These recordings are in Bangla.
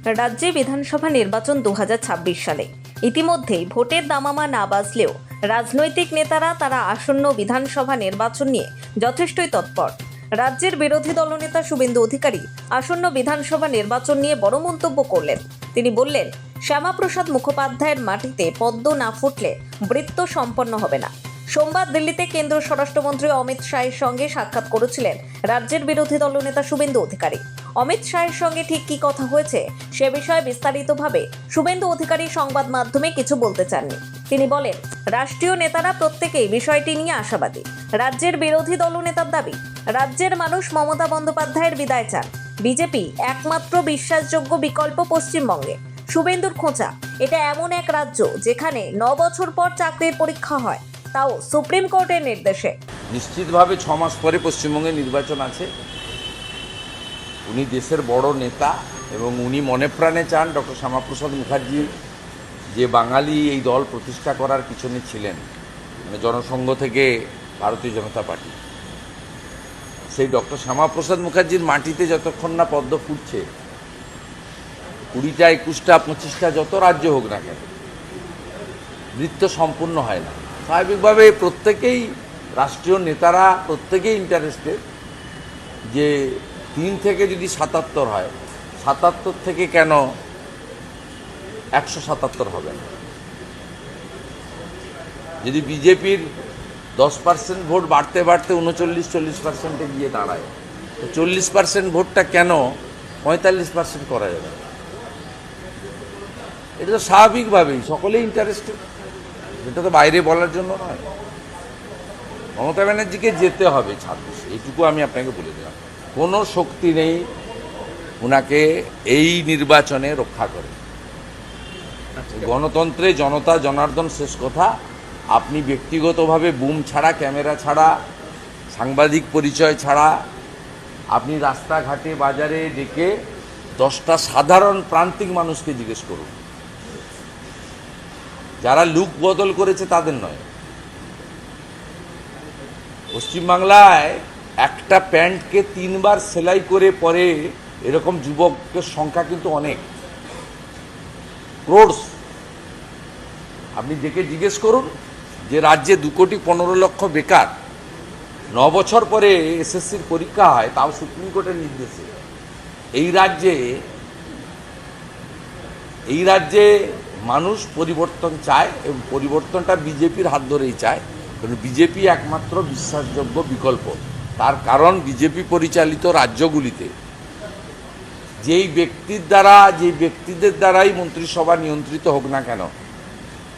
রাজ্যে বিধানসভা নির্বাচন 2026 সালে ইতিমধ্যেই ভোটের দামামা না বাজলেও রাজনৈতিক নেতারা তারা আসন্ন বিধানসভা নির্বাচন নিয়ে যথেষ্টই তৎপর। রাজ্যের বিরোধী দলনেতা শুভেন্দু অধিকারী আসন্ন বিধানসভা নির্বাচন নিয়ে বড় মন্তব্য করলেন। তিনি বললেন, শ্যামাপ্রসাদ মুখোপাধ্যায়ের মাটিতে পদ্ম না ফুটলে বৃত্ত সম্পন্ন হবে না। সোমবার দিল্লিতে কেন্দ্রীয় স্বরাষ্ট্রমন্ত্রী অমিত শাহের সঙ্গে সাক্ষাৎ করেছিলেন রাজ্যের বিরোধী দলনেতা শুভেন্দু অধিকারী। অমিত শাহের সঙ্গে ঠিক কী কথা হয়েছে সে বিষয়ে বিস্তারিতভাবে শুভেন্দু অধিকারী সংবাদ মাধ্যমে কিছু বলতে চাননি। তিনি বলেন, রাষ্ট্রীয় নেতারা প্রত্যেকেই বিষয়টি নিয়ে আশাবাদী। রাজ্যের বিরোধী দলনেতার দাবি, রাজ্যের মানুষ মমতা বন্দ্যোপাধ্যায়ের বিদায় চান। বিজেপি একমাত্র বিশ্বাসযোগ্য বিকল্প পশ্চিমবঙ্গে। শুভেন্দুর খোঁচা, এটা এমন এক রাজ্য যেখানে 9 বছর পর চাকরির পরীক্ষা হয়, তাও সুপ্রিম কোর্টের নির্দেশে। নিশ্চিতভাবে 6 মাস পরে পশ্চিমবঙ্গে নির্বাচন আছে। উনি দেশের বড় নেতা এবং উনি মনে প্রাণে চান ডক্টর শ্যামাপ্রসাদ মুখার্জি যে বাঙালি এই দল প্রতিষ্ঠা করার পিছনে ছিলেন, মানে জনসংঘ থেকে ভারতীয় জনতা পার্টি, সেই ডক্টর শ্যামাপ্রসাদ মুখার্জির মাটিতে যতক্ষণ না পদ্ম ফুটছে, 20টা 21টা 25টা যত রাজ্য হোক না কেন, বৃত্ত সম্পূর্ণ হয় না। স্বাভাবিকভাবে প্রত্যেকেই রাষ্ট্রীয় নেতারা প্রত্যেকেই ইন্টারেস্টেড যে 3 থেকে যদি 77 হয়, 77 থেকে কেন 177 হবে না। যদি বিজেপির 10% ভোট বাড়তে বাড়তে 39-40%-এ গিয়ে দাঁড়ায়, তো 40% ভোটটা কেন 45% করা যাবে? এটা তো স্বাভাবিকভাবেই সকলেই ইন্টারেস্টেড, এটা তো বাইরে বলার জন্য নয়। মমতা ব্যানার্জিকে যেতে হবে 26, এইটুকু আমি আপনাকে বলে দিলাম। কোনো শক্তি নেই ওনাকে এই নির্বাচনে রক্ষা করে। গণতন্ত্রে জনতা জনার্দন শেষ কথা। আপনি ব্যক্তিগতভাবে বুম ছাড়া, ক্যামেরা ছাড়া, সাংবাদিক পরিচয় ছাড়া আপনি রাস্তাঘাটে বাজারে ডেকে 10টা সাধারণ প্রান্তিক মানুষকে জিজ্ঞেস করুন, যারা লুক বদল করেছে তাদের নয়। পশ্চিমবাংলায় একটা প্যান্টকে 3 বার সেলাই করে পরে এরকম যুবকের সংখ্যা কিন্তু অনেক, ক্রোড়স। আপনি দেখে জিজ্ঞেস করুন যে রাজ্যে 2,15,00,000 বেকার, 9 বছর পরে এসএসসির পরীক্ষা হয়, তাও সুপ্রিম কোর্টের নির্দেশে। এই রাজ্যে মানুষ পরিবর্তন চায় এবং পরিবর্তনটা বিজেপির হাত ধরেই চায়, কারণ বিজেপি একমাত্র বিশ্বাসযোগ্য বিকল্প। তার কারণ বিজেপি পরিচালিত রাজ্যগুলিতে যেই ব্যক্তিদের দ্বারাই মন্ত্রিসভা নিয়ন্ত্রিত হোক না কেন,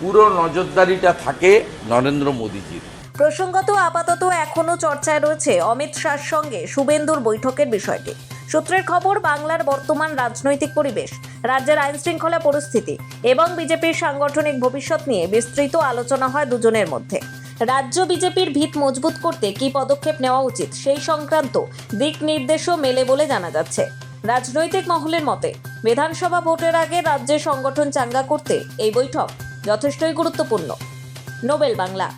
পুরো নজরদারিটা থাকে নরেন্দ্র মোদীজির। প্রসঙ্গত আপাতত এখনো চর্চায় রয়েছে অমিত শাহর সঙ্গে শুভেন্দুর বৈঠকের বিষয়টি। সূত্রের খবর, বাংলার বর্তমান রাজনৈতিক পরিবেশ, রাজ্যের আইন শৃঙ্খলা পরিস্থিতি এবং বিজেপির সাংগঠনিক ভবিষ্যৎ নিয়ে বিস্তৃত আলোচনা হয় দুজনের মধ্যে। রাজ্য বিজেপির ভিত মজবুত করতে কী পদক্ষেপ নেওয়া উচিত সেই সংক্রান্ত দিক নির্দেশও মেলে বলে জানা যাচ্ছে। রাজনৈতিক মহলের মতে, বিধানসভা ভোটের আগে রাজ্যের সংগঠন চাঙ্গা করতে এই বৈঠক যথেষ্টই গুরুত্বপূর্ণ। নোবেল বাংলা।